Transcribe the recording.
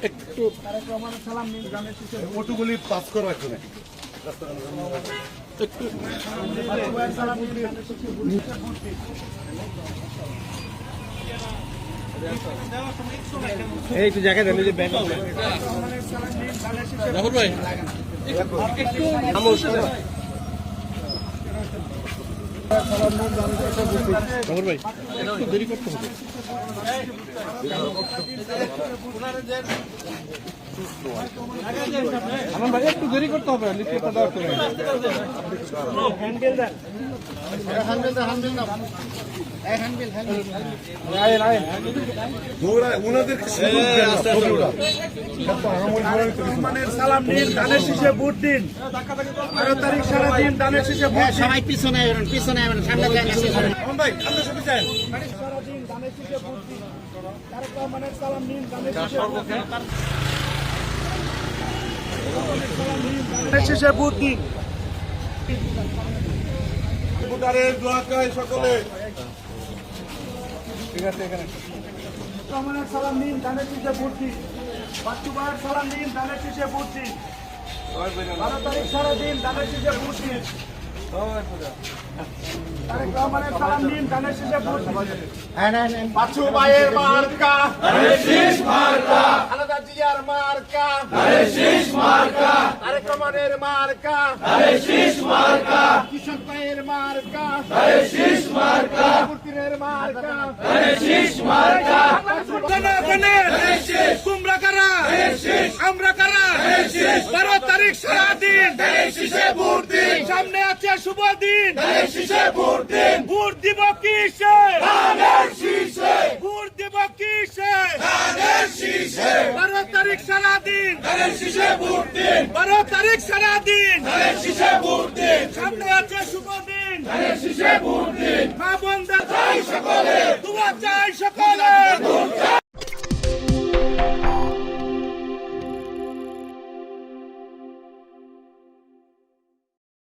একটু ফটোগুলি পাস করো এখন একটু এই একটু জায়গা দেন যে ব্যাগ রাহুল ভাই একটু রাহুল ভাই একটু দেরি করতে হবে আমার ভাই একটু দেরি করতে হবে লিখিতটা দেওয়ার জন্য হ্যান্ডেল দেন সালাম দিন, দানের শীষে ভোট দিন। 12 তারিখ সারাদিন দানের শীষে ভোট দিন। সবাই পিছনে সামনে ভাই আপনার সাথে যান। সারাদিন দানের শীষে ভোট দিন। তারেক রহমানের সালাম দিন, দানের শীষে ভোট দিন। দানের শীষে ভোট দিন। ভোটারের দোয়া চাই সকলে ঠিক আছে এখানে রহমানের সালাম দিন, দানের শীষে ভোট দিন। বাচ্চুবার সালাম দিন, দানের শীষে ভোট দিন। 12 তারিখ সারাদিন দানের শীষে ভোট দিন। তারেক রহমানের সালাম দিন, দানের শীষে ভোট দিন। বাচ্চু ভাইয়ের মার্কা, খালেদা জিয়ার মার্কা, তারেক রহমানের মার্কা, কৃষক ভাইয়ের মার্কা, পুতিনের মার্কা, কুমড়া কারা, আমরা কারা, 12 তারিখ সারাদিন সামনে আছে শুভ দিন, ভোট দিব কিসে, ভোট দিব কিসে, 12 তারিখ সারাদিন 12 তারিখ সারাদিন সামনে আছে শুভ দিন, মা বোনদের চাই সকলে, দোয়া চাই সকলে।